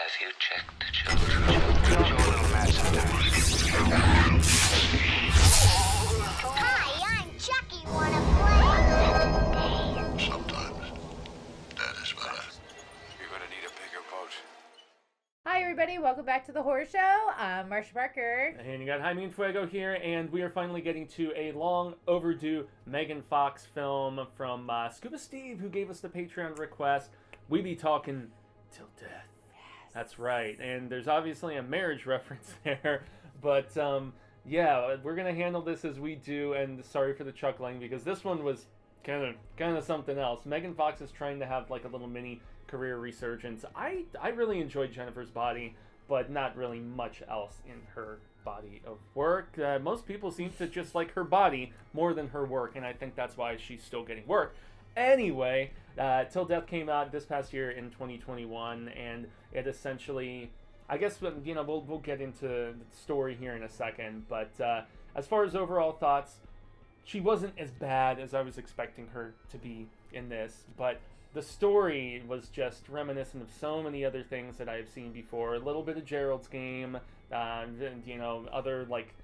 Have you checked the children? You're a little mad sometimes. Hi, I'm Chucky. Wanna play? Sometimes that is better. You're gonna need a bigger boat. Hi everybody, welcome back to the Horror Show. I'm Marcia Parker. And you got Jaime and Fuego here, and we are finally getting to a long overdue Megan Fox film from Scuba Steve, who gave us the Patreon request. We be talking till death. Yes. That's right, and there's obviously a marriage reference there, but yeah, we're gonna handle this as we do, and sorry for the chuckling, because this one was kind of something else. Megan Fox is trying to have like a little mini career resurgence. I really enjoyed Jennifer's Body, but not really much else in her body of work. Most people seem to just like her body more than her work, and I think that's why she's still getting work. Anyway, Till Death came out this past year in 2021, and it essentially, I guess, you know, we'll get into the story here in a second, but as far as overall thoughts, she wasn't as bad as I was expecting her to be in this, but the story was just reminiscent of so many other things that I've seen before. A little bit of Gerald's Game, you know, other like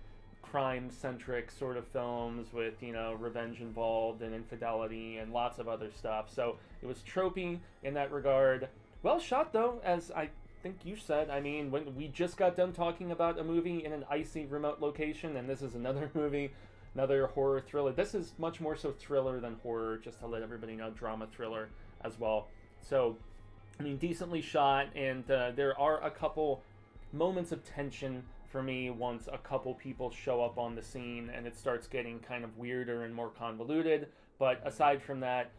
crime-centric sort of films with, you know, revenge involved and infidelity and lots of other stuff. So it was tropey in that regard. Well shot though, as I think you said. I mean, when we just got done talking about a movie in an icy remote location, and this is another movie, another horror thriller. This is much more so thriller than horror, just to let everybody know, drama thriller as well. So, I mean, decently shot, and there are a couple moments of tension for me once a couple people show up on the scene and it starts getting kind of weirder and more convoluted. But aside from that,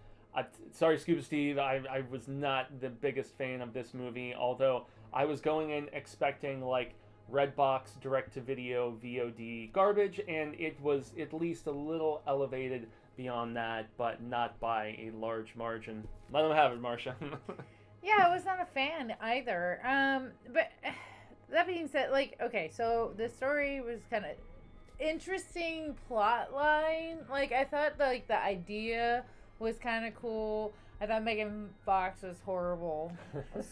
sorry Scuba Steve, I was not the biggest fan of this movie, although I was going in expecting like Redbox direct-to-video VOD garbage, and it was at least a little elevated beyond that, but not by a large margin. Let them have it, Marcia. Yeah, I was not a fan either. But that being said, like, okay, so the story was kind of interesting plot line. Like, I thought like the idea was kind of cool. I thought Megan Fox was horrible.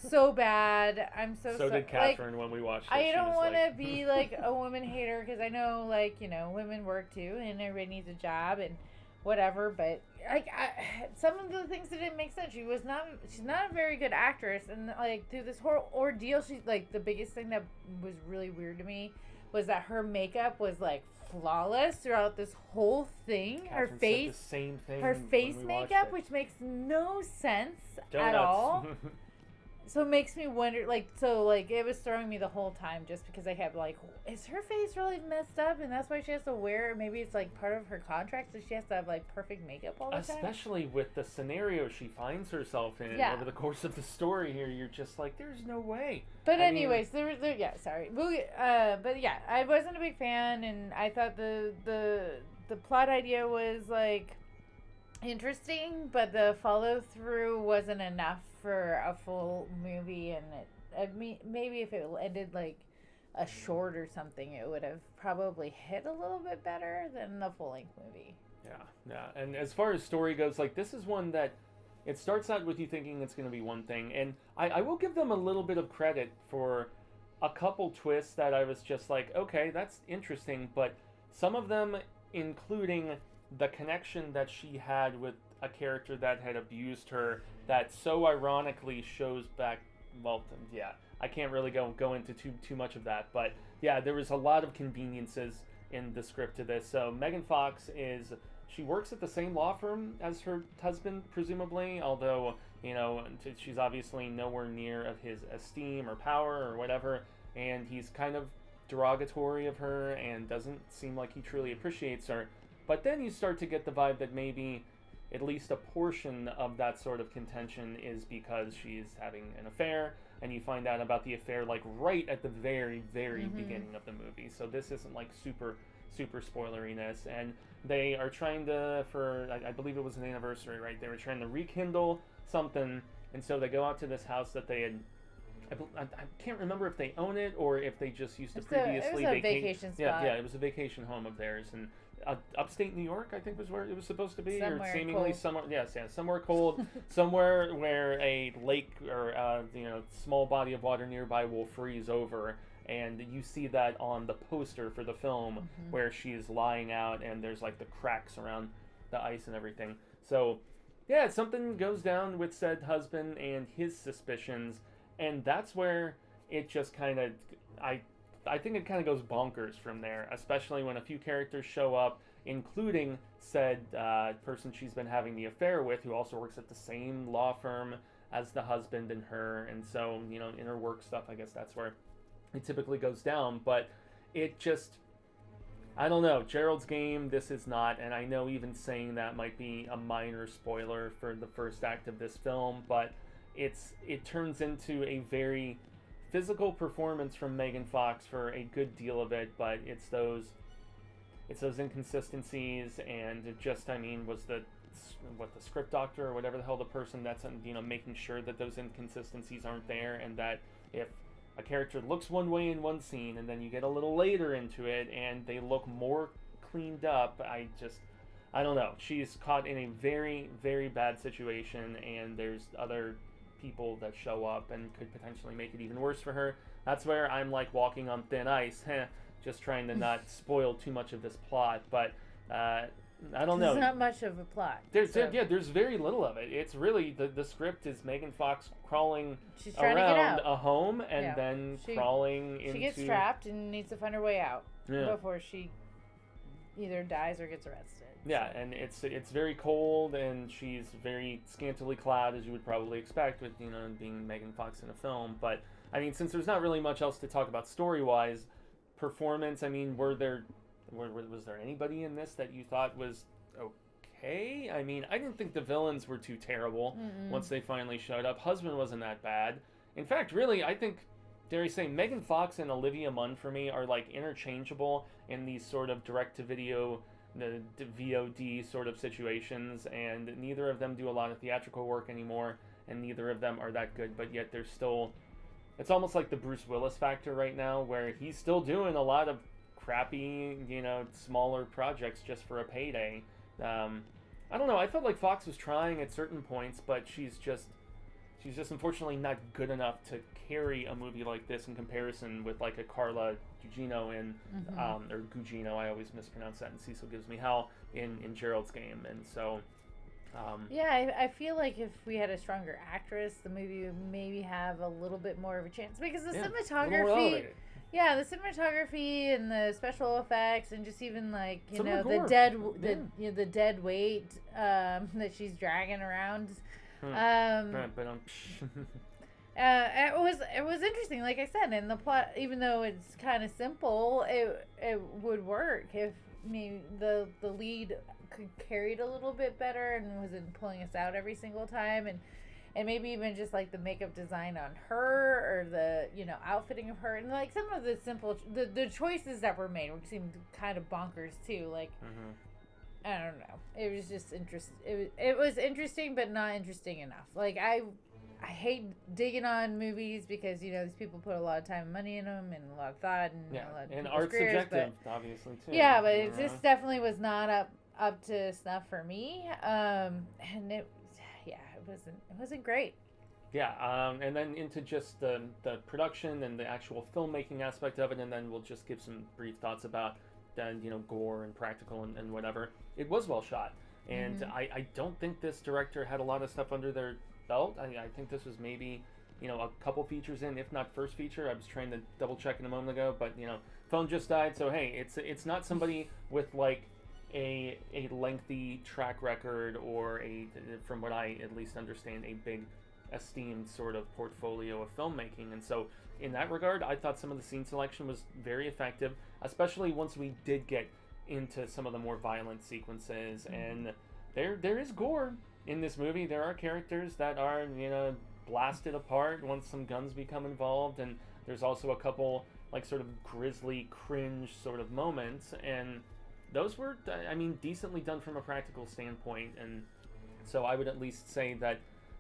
So bad. I'm so So sorry. did Catherine when we watched it. I She don't was want to like... be like a woman hater, because I know, like, you know, women work too, and everybody needs a job and whatever. But like, some of the things that didn't make sense. She's not a very good actress, and like through this whole ordeal, she's like, the biggest thing that was really weird to me was that her makeup was like flawless throughout this whole thing. Catherine Her said face, the same thing her face when we watched makeup, it. which makes no sense Donuts. at all. So it makes me wonder, like, it was throwing me the whole time, just because I kept like, is her face really messed up, and that's why she has to wear, maybe it's like part of her contract, so she has to have like perfect makeup all the time? Especially with the scenario she finds herself in over the course of the story here, you're just like, there's no way. But anyways, there, sorry. But yeah, I wasn't a big fan, and I thought the plot idea was like interesting, but the follow through wasn't enough for a full movie, and maybe if it ended like a short or something, it would have probably hit a little bit better than the full length movie. Yeah. And as far as story goes, like, this is one that it starts out with you thinking it's going to be one thing, and I will give them a little bit of credit for a couple twists that I was just like, okay, that's interesting, but some of them, including the connection that she had with a character that had abused her, that so ironically shows back, well, yeah, I can't really go into too much of that, but yeah, there was a lot of conveniences in the script to this. So Megan Fox she works at the same law firm as her husband, presumably, although, you know, she's obviously nowhere near of his esteem or power or whatever, and he's kind of derogatory of her and doesn't seem like he truly appreciates her. But then you start to get the vibe that maybe at least a portion of that sort of contention is because she's having an affair, and you find out about the affair like right at the very, very beginning of the movie. So this isn't like super spoileriness, and they are trying to, I believe it was an anniversary, right? They were trying to rekindle something, and so they go out to this house that they had, I can't remember if they own it or if they just used to previously it was a vacation spot. Yeah, it was a vacation home of theirs, and upstate New York, I think was where it was supposed to be, Somewhere or seemingly cold. somewhere. Yes, yeah, somewhere cold, somewhere where a lake or small body of water nearby will freeze over, and you see that on the poster for the film where she's lying out, and there's like the cracks around the ice and everything. So, yeah, something goes down with said husband and his suspicions, and that's where it just kind of I think it kind of goes bonkers from there, especially when a few characters show up, including said person she's been having the affair with, who also works at the same law firm as the husband and her. And so, in her work stuff, I guess that's where it typically goes down. But it just, I don't know. Gerald's Game, this is not. And I know even saying that might be a minor spoiler for the first act of this film, but it turns into a very physical performance from Megan Fox for a good deal of it, but it's those inconsistencies, and it just, was the script doctor or whatever the hell the person that's making sure that those inconsistencies aren't there, and that if a character looks one way in one scene and then you get a little later into it and they look more cleaned up, I don't know. She's caught in a very, very bad situation, and there's other people that show up and could potentially make it even worse for her. That's where I'm like walking on thin ice, just trying to not spoil too much of this plot. But I don't know. There's not much of a plot. There's very little of it. It's really the script is Megan Fox crawling She's trying to get around out. a home and Yeah. then She- crawling into. She gets trapped and needs to find her way out Yeah. before she either dies or gets arrested. Yeah, and it's very cold, and she's very scantily clad, as you would probably expect with being Megan Fox in a film. But since there's not really much else to talk about story-wise, performance. Was there anybody in this that you thought was okay? I didn't think the villains were too terrible once they finally showed up. Husband wasn't that bad. In fact, really, I think, dare I say, Megan Fox and Olivia Munn for me are like interchangeable in these sort of direct-to-video, the VOD sort of situations, and neither of them do a lot of theatrical work anymore, and neither of them are that good, but yet they're still, it's almost like the Bruce Willis factor right now, where he's still doing a lot of crappy, smaller projects just for a payday. I don't know, I felt like Fox was trying at certain points, but she's just unfortunately not good enough to carry a movie like this in comparison with like a Carla Gugino or Gugino, I always mispronounce that, and Cecil gives me hell in Gerald's Game. And so I feel like if we had a stronger actress, the movie would maybe have a little bit more of a chance, because the cinematography, the cinematography and the special effects, and just even like the dead weight that she's dragging around. It was interesting, like I said, and the plot, even though it's kind of simple, it would work if maybe the lead could carry it a little bit better and wasn't pulling us out every single time, and maybe even just like the makeup design on her, or the outfitting of her, and like some of the simple the choices that were made seemed kind of bonkers too, like. I don't know. It was just it was interesting, but not interesting enough. Like I hate digging on movies because these people put a lot of time and money in them, and a lot of thought, and a lot of and art's subjective, obviously too. Yeah, but it just definitely was not up to snuff for me. And it wasn't great. Yeah, and then into just the production and the actual filmmaking aspect of it, and then we'll just give some brief thoughts about gore and practical and whatever. It was well shot, and I don't think this director had a lot of stuff under their belt. I think this was maybe a couple features in, if not first feature. I was trying to double check in a moment ago, but phone just died, so hey, it's not somebody with like a lengthy track record, or from what I at least understand, a big esteemed sort of portfolio of filmmaking. And so in that regard, I thought some of the scene selection was very effective, especially once we did get into some of the more violent sequences. And there is gore in this movie. There are characters that are blasted apart once some guns become involved, and there's also a couple like sort of grisly cringe sort of moments, and those were decently done from a practical standpoint. And so I would at least say that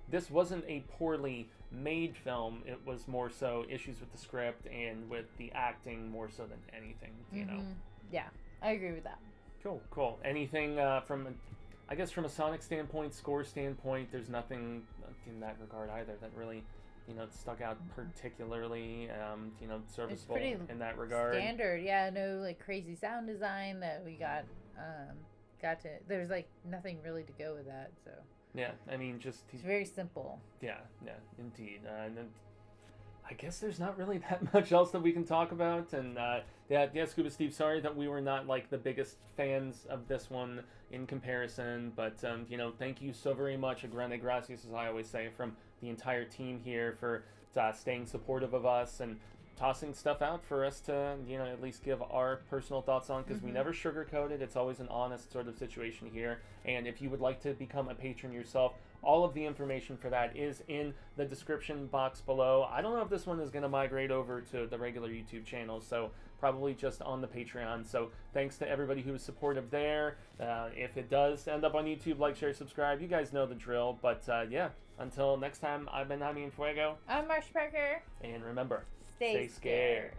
this wasn't a poorly made film. It was more so issues with the script and with the acting more so than anything, Yeah, I agree with that. Cool. Anything from a Sonic standpoint, score standpoint, there's nothing in that regard either that really, stuck out particularly, serviceable in that regard. Standard, yeah. No like crazy sound design that we got to. There's like nothing really to go with that. So Yeah, I mean, just it's very simple. Yeah, indeed. And then I guess there's not really that much else that we can talk about. And Scuba Steve, sorry that we were not like the biggest fans of this one in comparison. But thank you so very much, a grande gracias, as I always say, from the entire team here for staying supportive of us and tossing stuff out for us to at least give our personal thoughts on, because we never sugarcoat it. It's always an honest sort of situation here. And if you would like to become a patron yourself, all of the information for that is in the description box below. I don't know if this one is going to migrate over to the regular YouTube channel, so probably just on the Patreon. So thanks to everybody who was supportive there. If it does end up on YouTube, like, share, subscribe. You guys know the drill. But until next time, I've been Jaime and Fuego. I'm Marcia Parker. And remember, Stay scared.